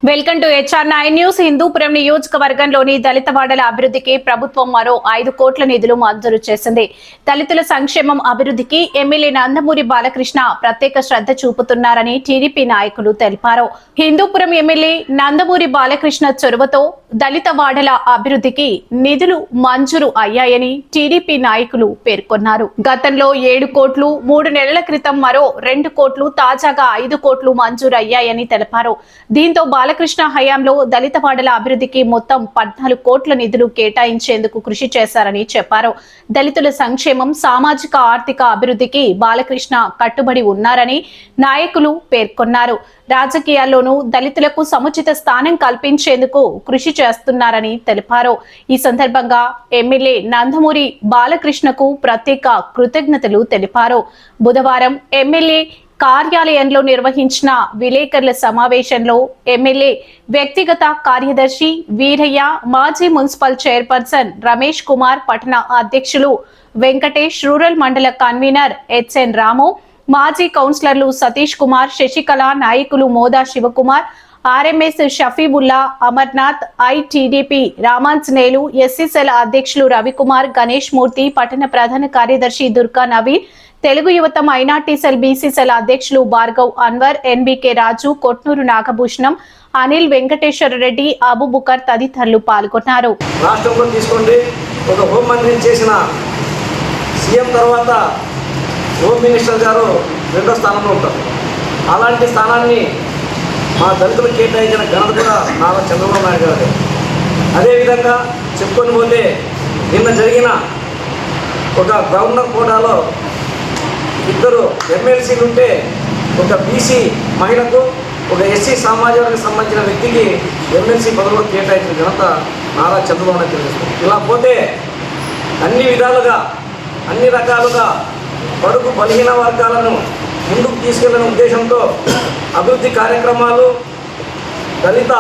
Welcome to HR9 news. Hindupuram నియోజకవర్గంలోని దళితవాడల అభివృద్ధికి ప్రభుత్వం మరో 5 కోట్ల నిధులు మంజూరు చేసింది. దళితుల సంక్షేమం అభివృద్ధికి ఎమ్మెల్యే నందమూరి బాలకృష్ణ ప్రత్యేక శ్రద్ధ చూపుతున్నారని టీడీపీ నాయకులు తెలిపారు. హిందూపురం ఎమ్మెల్యే నందమూరి బాలకృష్ణ చొరవతో దళితవాడల అభివృద్ధికి నిధులు మంజూరు అయ్యాయని టీడీపీ నాయకులు పేర్కొన్నారు. గతంలో 7 కోట్లు, 3 నెలల క్రితం మరో 2 కోట్లు, తాజాగా 5 కోట్లు మంజూరు అయ్యాయని తెలిపారు. దీంతో బాలకృష్ణ హయాంలో దళితవాడల అభివృద్ధికి మొత్తం 14 కోట్ల నిధులు కేటాయించేందుకు కృషి చేశారని చెప్పారు. దళితుల సంక్షేమం, సామాజిక ఆర్థిక అభివృద్ధికి బాలకృష్ణ కట్టుబడి ఉన్నారని నాయకులు పేర్కొన్నారు. రాజకీయాల్లోనూ దళితులకు సముచిత స్థానం కల్పించేందుకు కృషి చేస్తున్నారని తెలిపారు. ఈ సందర్భంగా ఎమ్మెల్యే నందమూరి బాలకృష్ణకు ప్రత్యేక కృతజ్ఞతలు తెలిపారు. బుధవారం ఎమ్మెల్యే కార్యాలయంలో నిర్వహించిన విలేకరుల సమావేశంలో ఎమ్మెల్యే వ్యక్తిగత కార్యదర్శి వీరయ్య, మాజీ మున్సిపల్ చైర్పర్సన్ రమేష్ కుమార్, పట్టణ అధ్యక్షులు వెంకటేష్, రూరల్ మండల కన్వీనర్ HN రాము, మాజీ కౌన్సిలర్లు సతీష్ కుమార్, శశికళ, నాయకులు మోదా Shivakumar, RMS షఫీబుల్లా, Amarnath, ITDP Ramanjaneyulu, SCSL అధ్యక్షులు రవికుమార్, గణేష్ మూర్తి, పట్టణ ప్రధాన కార్యదర్శి దుర్గా నవీన్, తెలుగు యువత మైనార్టీసెల్ BCSL అధ్యక్షులు భార్గవ్ అన్వర్, NBK రాజు, కొట్నూరు నాగభూషణం, అనిల్, వెంకటేశ్వర రెడ్డి, అబుబుకర్ తదితరులు పాల్గొన్నారు. రాష్ట్రంలో తీసుకోండి, ఒక హోంమంత్రిని చేసిన సీఎం తర్వాత హోమ్ మినిస్టర్ గారు 2వ స్థానంలో ఉంటారు. అలాంటి స్థానాన్ని మా దళితులకు కేటాయించిన ఘనత కూడా నారా చంద్రబాబు నాయుడు గారు. అదేవిధంగా చెప్పుకొని పోతే నిన్న జరిగిన ఒక గవర్నర్ కోటాలో 2 MLCలు ఉంటే ఒక BC మహిళకు, ఒక SC సామాజిక వర్గానికి సంబంధించిన వ్యక్తికి MLC పదవులు కేటాయించిన ఘనత నారా చంద్రబాబు నాయుడు తెలుస్తుంది. ఇలా పోతే అన్ని విధాలుగా, అన్ని రకాలుగా బడుగు బలహీన వర్గాలను ముందుకు తీసుకెళ్లిన ఉద్దేశంతో అభివృద్ధి కార్యక్రమాలు, దళిత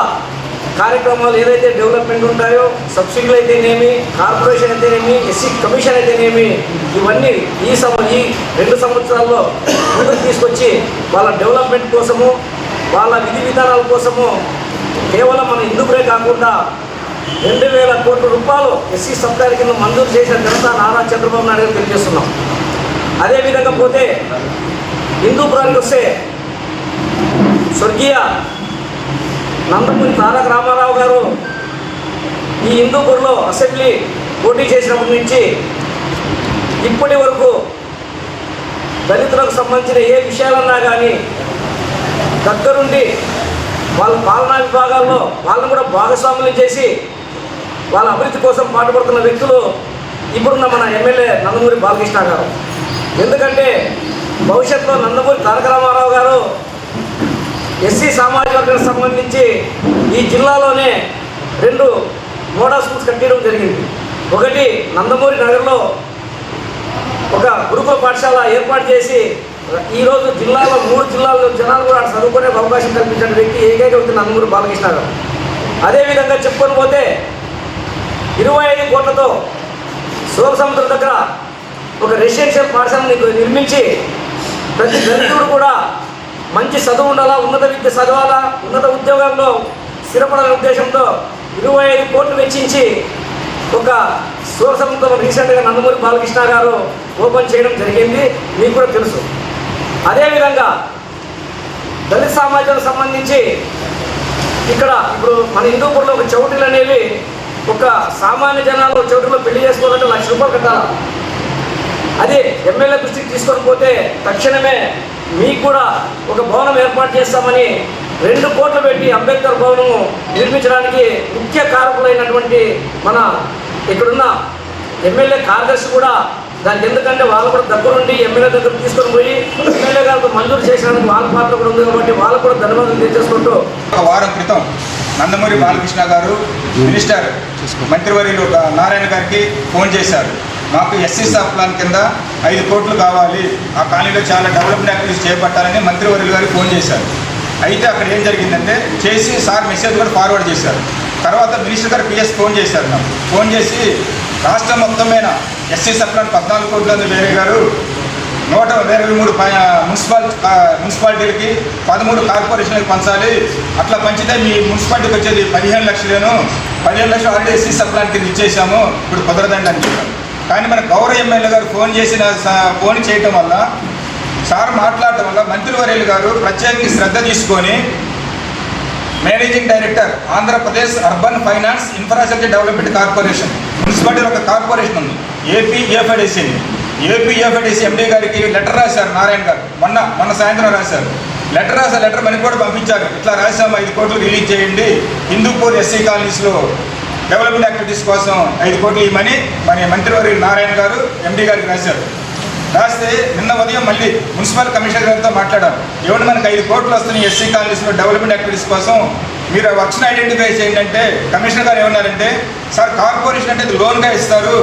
కార్యక్రమాలు ఏదైతే డెవలప్మెంట్ ఉంటాయో, సబ్సిడీలు అయితేనేమి, కార్పొరేషన్ అయితేనేమి, SC కమిషన్ అయితేనేమి, ఇవన్నీ ఈ 2 సంవత్సరాల్లో ముందుకు తీసుకొచ్చి వాళ్ళ డెవలప్మెంట్ కోసము, వాళ్ళ విధి విధానాల కోసము కేవలం మన హిందూపురే కాకుండా 2000 కోట్ల రూపాయలు SC సబ్సిడీ కింద మంజూరు చేసిన ఘనత నారా చంద్రబాబు నాయుడు గారు తెలియజేస్తున్నాం. అదేవిధంగా పోతే హిందూపురానికి వస్తే స్వర్గీయ నందమూరి తారక రామారావు గారు ఈ హిందూపూర్లో అసెంబ్లీ పోటీ చేసినప్పటి నుంచి ఇప్పటి వరకు దళితులకు సంబంధించిన ఏ విషయాలన్నా కానీ దగ్గరుండి వాళ్ళ పాలనా విభాగాల్లో వాళ్ళని కూడా భాగస్వాములు చేసి వాళ్ళ అభివృద్ధి కోసం పాటుపడుతున్న వ్యక్తులు ఇప్పుడున్న మన ఎమ్మెల్యే నందమూరి బాలకృష్ణ గారు. ఎందుకంటే భవిష్యత్తులో నందమూరి తారక రామారావు గారు SC సామాజిక వర్గానికి సంబంధించి ఈ జిల్లాలోనే 2 మోడల్ స్కూల్స్ కట్టడం జరిగింది. ఒకటి నందమూరి నగర్లో ఒక గురుకుల పాఠశాల ఏర్పాటు చేసి ఈరోజు జిల్లాలో 3 జిల్లాల్లో జనాలు కూడా చదువుకునే అవకాశం కల్పించిన వ్యక్తి ఏకైక వ్యక్తి నందమూరి బాలకృష్ణ గారు. అదేవిధంగా చెప్పుకొని పోతే 25 కోట్లతో శివసముద్రం దగ్గర ఒక రెసిడెన్షియల్ పాఠశాలను నిర్మించి ప్రతి దళితుడు కూడా మంచి చదువు ఉండాలా, ఉన్నత విద్య చదవాలా, ఉన్నత ఉద్యోగంలో స్థిరపడాలనే ఉద్దేశంతో 25 కోట్లు వెచ్చించి ఒక శివసముద్రం రీసెంట్గా నందమూరి బాలకృష్ణ గారు ఓపెన్ చేయడం జరిగింది, మీకు కూడా తెలుసు. అదేవిధంగా దళిత సమాజానికి సంబంధించి ఇక్కడ ఇప్పుడు మన హిందూపూర్లో ఒక చౌటరీలు అనేవి, ఒక సామాన్య జనాలు చౌటరీలో పెళ్లి చేసుకోవాలంటే 1 లక్ష రూపాయలు కట్టాలి. అది ఎమ్మెల్యే దృష్టికి తీసుకొని పోతే తక్షణమే మీకు కూడా ఒక భవనం ఏర్పాటు చేస్తామని 2 కోట్లు పెట్టి అంబేద్కర్ భవనము నిర్మించడానికి ముఖ్య కారకులైనటువంటి మన ఇక్కడున్న ఎమ్మెల్యే కార్యదర్శి కూడా దానికి, ఎందుకంటే వాళ్ళు కూడా దగ్గరుండి ఎమ్మెల్యే దగ్గర తీసుకొని పోయి ఎమ్మెల్యే గారికి మంజూరు చేసినందుకు వాళ్ళ పాత్ర కూడా ఉంది కాబట్టి వాళ్ళు కూడా ధన్యవాదాలు తెలియజేసుకుంటూ, ఒక వారం క్రితం నందమూరి బాలకృష్ణ గారు మినిస్టర్ మంత్రివర్యులు నారాయణ గారికి ఫోన్ చేశారు. మాకు SC సబ్ ప్లాన్ కింద 5 కోట్లు కావాలి, ఆ కాలనీలో చాలా డెవలప్మెంట్ యాక్టివిటీస్ చేపట్టాలని మంత్రివర్యులు గారికి ఫోన్ చేశారు. అయితే అక్కడ ఏం జరిగిందంటే చేసి సార్ మెసేజ్ కూడా ఫార్వర్డ్ చేశారు. తర్వాత మినిస్టర్ గారు PS ఫోన్ చేశారు. నాకు ఫోన్ చేసి రాష్ట్రం మొత్తం మీద SC సబ్ ప్లాన్ 14 కోట్ల వేరే గారు 123 మున్సిపాలిటీలకి 13 కార్పొరేషన్లకు పంచాలి. అట్లా పంచితే మీ మున్సిపాలిటీకి వచ్చేది 15 లక్షలేను. 15 లక్షలు ఆల్రెడీ ఎస్సీ సబ్ ప్లాన్ కింద ఇచ్చేసాము, ఇప్పుడు కుదరదండి అని చెప్పారు. కానీ మన గౌరవ ఎమ్మెల్యే గారు ఫోన్ చేయటం వల్ల, సార్ మాట్లాడటం వల్ల మంత్రివర్యులు గారు ప్రత్యేకంగా శ్రద్ధ తీసుకొని managing director Andhra Pradesh urban finance infrastructure development corporation, మున్సిపాలిటీలో ఒక కార్పొరేషన్ ఉంది ఏపీఎఫ్ఐడిసి. ఏపీఎఫ్ఐడిసి ఎండీ గారికి లెటర్ రాశారు నారాయణ గారు, మొన్న సాయంత్రం రాశారు. లెటర్ మనకి కూడా పంపించారు. ఇట్లా రాశాము, 5 కోట్లు రిలీజ్ చేయండి, హిందూపూర్ ఎస్సీ కాలనీస్లో డెవలప్మెంట్ యాక్టివిటీస్ కోసం 5 కోట్లు ఇవ్వమని మన మంత్రివర్యులు నారాయణ గారు ఎండీ గారికి రాశారు. రాస్తే నిన్న ఉదయం మళ్ళీ మున్సిపల్ కమిషనర్ గారితో మాట్లాడారు. ఏమంటే మనకు 5 కోట్లు వస్తున్నాయి ఎస్సీ కాలనీస్లో డెవలప్మెంట్ యాక్టివిటీస్ కోసం, మీరు వర్క్స్ని ఐడెంటిఫై చేయండి అంటే కమిషనర్ గారు ఏమన్నారంటే, సార్ కార్పొరేషన్ అంటే ఇది లోన్గా ఇస్తారు,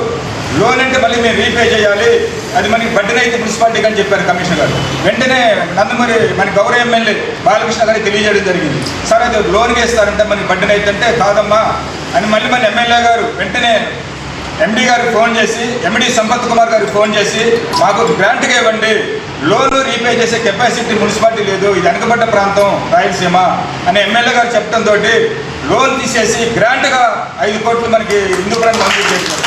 లోన్ అంటే మళ్ళీ మేము రీపే చేయాలి, అది మనకి బడ్డీని అయితే మున్సిపాలిటీకి అని చెప్పారు కమిషనర్ గారు. వెంటనే నందమూరి మన గౌరవ ఎమ్మెల్యే బాలకృష్ణ గారికి తెలియజేయడం జరిగింది. సార్ అది లోన్గా ఇస్తారంటే మనకి బడ్డీని అయితే అంటే కాదమ్మా అని మళ్ళీ మన ఎమ్మెల్యే గారు వెంటనే ఎండీ గారికి ఫోన్ చేసి, ఎండీ సంపత్ కుమార్ గారికి ఫోన్ చేసి, మాకు గ్రాంట్గా ఇవ్వండి, లోను రీపే చేసే కెపాసిటీ మున్సిపాలిటీ లేదు, ఇది వెనకబడ్డ ప్రాంతం రాయలసీమ అని ఎమ్మెల్యే గారు చెప్పడంతో లోన్ తీసేసి గ్రాంట్గా 5 కోట్లు మనకి హిందూపురాన్ని మంజూరు చేశారు.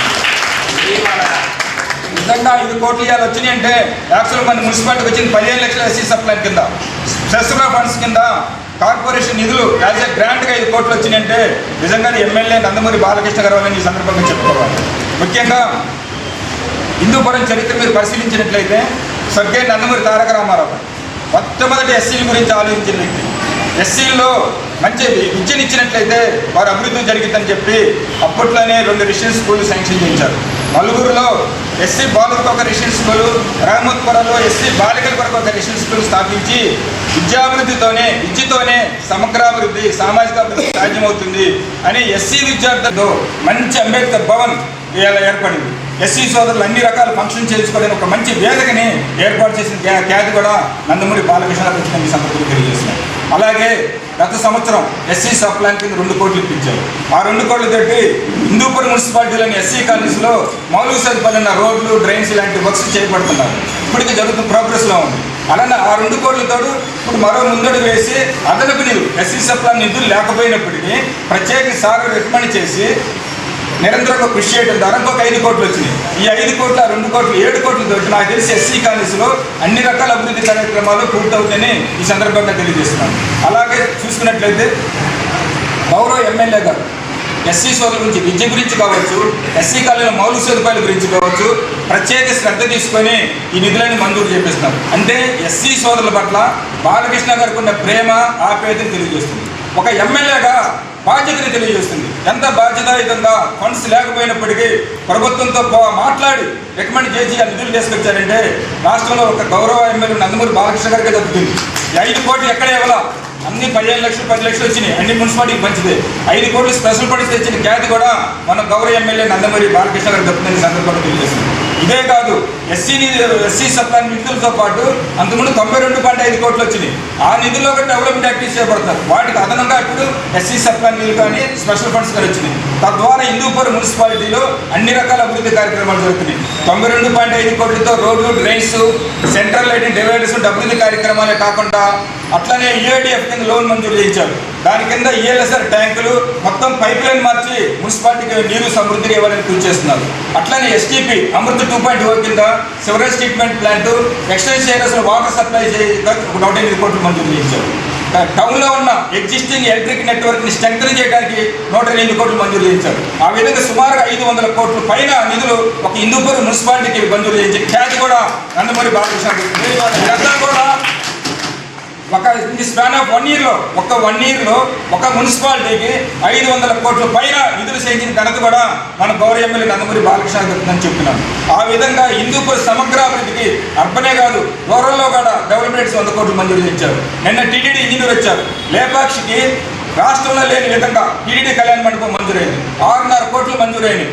నిజంగా 5 కోట్లు ఇవాళ వచ్చినాయి అంటే యాక్చువల్ మన మున్సిపాలిటీకి వచ్చింది 15 లక్షల ఎస్సీ సప్లైన్ కింద, స్పెషల్ ఫండ్స్ కింద కార్పొరేషన్ నిధులు యాజ్ ఏ గ్రాంట్గా 5 కోట్లు వచ్చినాయంటే నిజంగానే ఎమ్మెల్యే నందమూరి బాలకృష్ణ గారు అని ఈ సందర్భంగా చెప్పుకోవాలి. ముఖ్యంగా హిందూపురం చరిత్ర మీరు పరిశీలించినట్లయితే స్వర్గీయ నందమూరి తారక రామారావు మొట్టమొదటి ఎస్సీల గురించి ఆలోచించిన వ్యక్తి. ఎస్సీల్లో మంచి విద్యనిచ్చినట్లయితే వారు అభివృద్ధి జరిగిందని చెప్పి అప్పట్లోనే 2 రెసిడెన్షియల్ స్కూళ్ళు శాంక్షన్ చేయించారు. మలుగురులో ఎస్సీ బాలులకు ఒక రెసిడెన్షియల్ స్కూలు, రామోత్పురంలో ఎస్సీ బాలికల కొరకు ఒక రెసిడెన్షియల్ స్కూల్ స్థాపించి విద్యతోనే సమగ్రాభివృద్ధి, సామాజిక అభివృద్ధి సాధ్యమవుతుంది అని ఎస్సీ విద్యార్థులతో మంచి అంబేద్కర్ భవన్ ఇలా ఏర్పడింది. ఎస్సీ సోదరులు అన్ని రకాల ఫంక్షన్ చేసుకోవడానికి ఒక మంచి వేదికని ఏర్పాటు చేసిన ఖ్యాతి కూడా నందమూరి బాలకృష్ణ గారు ఈ సందర్భంగా తెలియజేస్తున్నారు. అలాగే గత సంవత్సరం ఎస్సీ సబ్ ప్లాన్ కింద 2 కోట్లు ఇప్పించారు. ఆ 2 కోట్లు తోటి హిందూపురం మున్సిపాలిటీలోని ఎస్సీ కాలనీస్లో మౌలిక సదుపాయాలన్న రోడ్లు, డ్రైన్స్ లాంటి వర్క్స్ చేపడుతున్నారు. ఇప్పటికీ జరుగుతున్న ప్రోగ్రెస్లో ఉంది. అలానే ఆ 2 కోట్లతో ఇప్పుడు మరో ముందడుగు వేసి అదనపు నిధులు, ఎస్సీ సబ్ ప్లాన్ నిధులు లేకపోయినప్పటికీ ప్రత్యేక సార్ రికమెండ్ చేసి నిరంతరంగా కృషి చేయడం ద్వారా ఇంకొక 5 కోట్లు వచ్చినాయి. ఈ 5 కోట్ల 2 కోట్లు 7 కోట్లతో నాకు తెలిసి ఎస్సీ కాలనీస్లో అన్ని రకాల అభివృద్ధి కార్యక్రమాలు పూర్తవుతాయని ఈ సందర్భంగా తెలియజేస్తున్నాను. అలాగే చూసుకున్నట్లయితే గౌరవ ఎమ్మెల్యే గారు ఎస్సీ సోదరుల గురించి, విద్య గురించి కావచ్చు, ఎస్సీ కాలనీలో మౌలిక సదుపాయాల గురించి కావచ్చు ప్రత్యేక శ్రద్ధ తీసుకొని ఈ నిధులను మంజూరు చేపిస్తున్నారు. అంటే ఎస్సీ సోదరుల పట్ల బాలకృష్ణ గారికి ఉన్న ప్రేమ, ఆప్యాయతను తెలియజేస్తుంది. ఒక ఎమ్మెల్యేగా బాధ్యతని తెలియజేస్తుంది. ఎంత బాధ్యతాయుతంగా ఫండ్స్ లేకపోయినప్పటికీ ప్రభుత్వంతో మాట్లాడి రికమెండ్ చేసి ఆ నిధులు తీసుకొచ్చారంటే రాష్ట్రంలో ఒక గౌరవ ఎమ్మెల్యే నందమూరి బాలకృష్ణ గారికి దక్కుతుంది. 5 కోట్లు ఎక్కడ ఇవ్వాలా, అన్ని 15 లక్షలు 10 లక్షలు వచ్చినాయి, అన్ని మున్సిపాలిటీకి మంచిదే. 5 కోట్లు స్పెషల్ ఫండ్స్ తెచ్చిన ఖ్యాతి కూడా మన గౌరవ ఎమ్మెల్యే నందమూరి బాలకృష్ణ గారికి దక్కుతుందని సందర్భంగా తెలియజేస్తుంది. ఇదే కాదు, ఎస్సీ సబ్ ప్లాన్ నిధులతో పాటు అంతకుముందు 92.5 కోట్లు వచ్చినాయి. ఆ నిధుల్లో కూడా డెవలప్మెంట్ యాక్టివిటీస్ చేపడతారు. వాటికి అదనంగా ఇప్పుడు ఎస్సీ సబ్ ప్లాన్ నిధులు కానీ స్పెషల్ ఫండ్స్ కానీ వచ్చినాయి. తద్వారా హిందూపురం మున్సిపాలిటీలో అన్ని రకాల అభివృద్ధి కార్యక్రమాలు జరుగుతున్నాయి. 92.5 కోట్లతో రోడ్లు, డ్రైన్స్, సెంట్రల్ లైటింగ్ డివైడర్స్ అభివృద్ధి కార్యక్రమాలే కాకుండా అట్లనే యూఐడిఎఫ్ కింద లోన్ మంజూరు చేయించారు. దాని కింద ఈఎల్ఎస్ఆర్ ట్యాంకులు మొత్తం పైప్ లైన్ మార్చి మున్సిపాలిటీకి నీరు సమృద్ధిగా ఇవ్వాలని కృషి చేస్తున్నారు. అట్లనే ఎస్టీపీ అమృత్ 2.0 కింద సివరేజ్ ట్రీట్మెంట్ ప్లాంట్, ఎక్స్టెన్షన్ ఏరియాస్లో వాటర్ సప్లై 108 కోట్లు మంజూరు చేయించారు. టౌన్లో ఉన్న ఎగ్జిస్టింగ్ ఎలక్ట్రిక్ నెట్వర్క్ని స్ట్రెంగ్తన్ చేయడానికి 108 కోట్లు మంజూరు చేయించారు. ఆ విధంగా సుమారుగా 500 కోట్ల పైన నిధులు ఒక హిందూపురం మున్సిపాలిటీకి మంజూరు చేయించే ఖ్యాతి కూడా నందమూరి బాలకృష్ణ ఇదంతా కూడా ఒక స్పాన్ ఆఫ్ 1 yearలో ఒక మున్సిపాలిటీకి 500 కోట్ల పైన నిధులు సేకరించిన ఘనత కూడా మన గౌరవ ఎమ్మెల్యే నందమూరి బాలకృష్ణ గారు చెప్తున్నాను. ఆ విధంగా హిందూపురం సమగ్ర అభివృద్ధికి అర్బనే కాదు రూరల్లో కూడా డెవలప్మెంట్స్ 100 కోట్లు మంజూరు చేయించారు. నిన్న టీటీడీ ఇంజనీర్ వచ్చారు. లేపాక్షికి రాష్ట్రంలో లేని విధంగా టీటీడీ కళ్యాణ మండపం మంజూరైంది. 6.5 కోట్లు మంజూరైంది.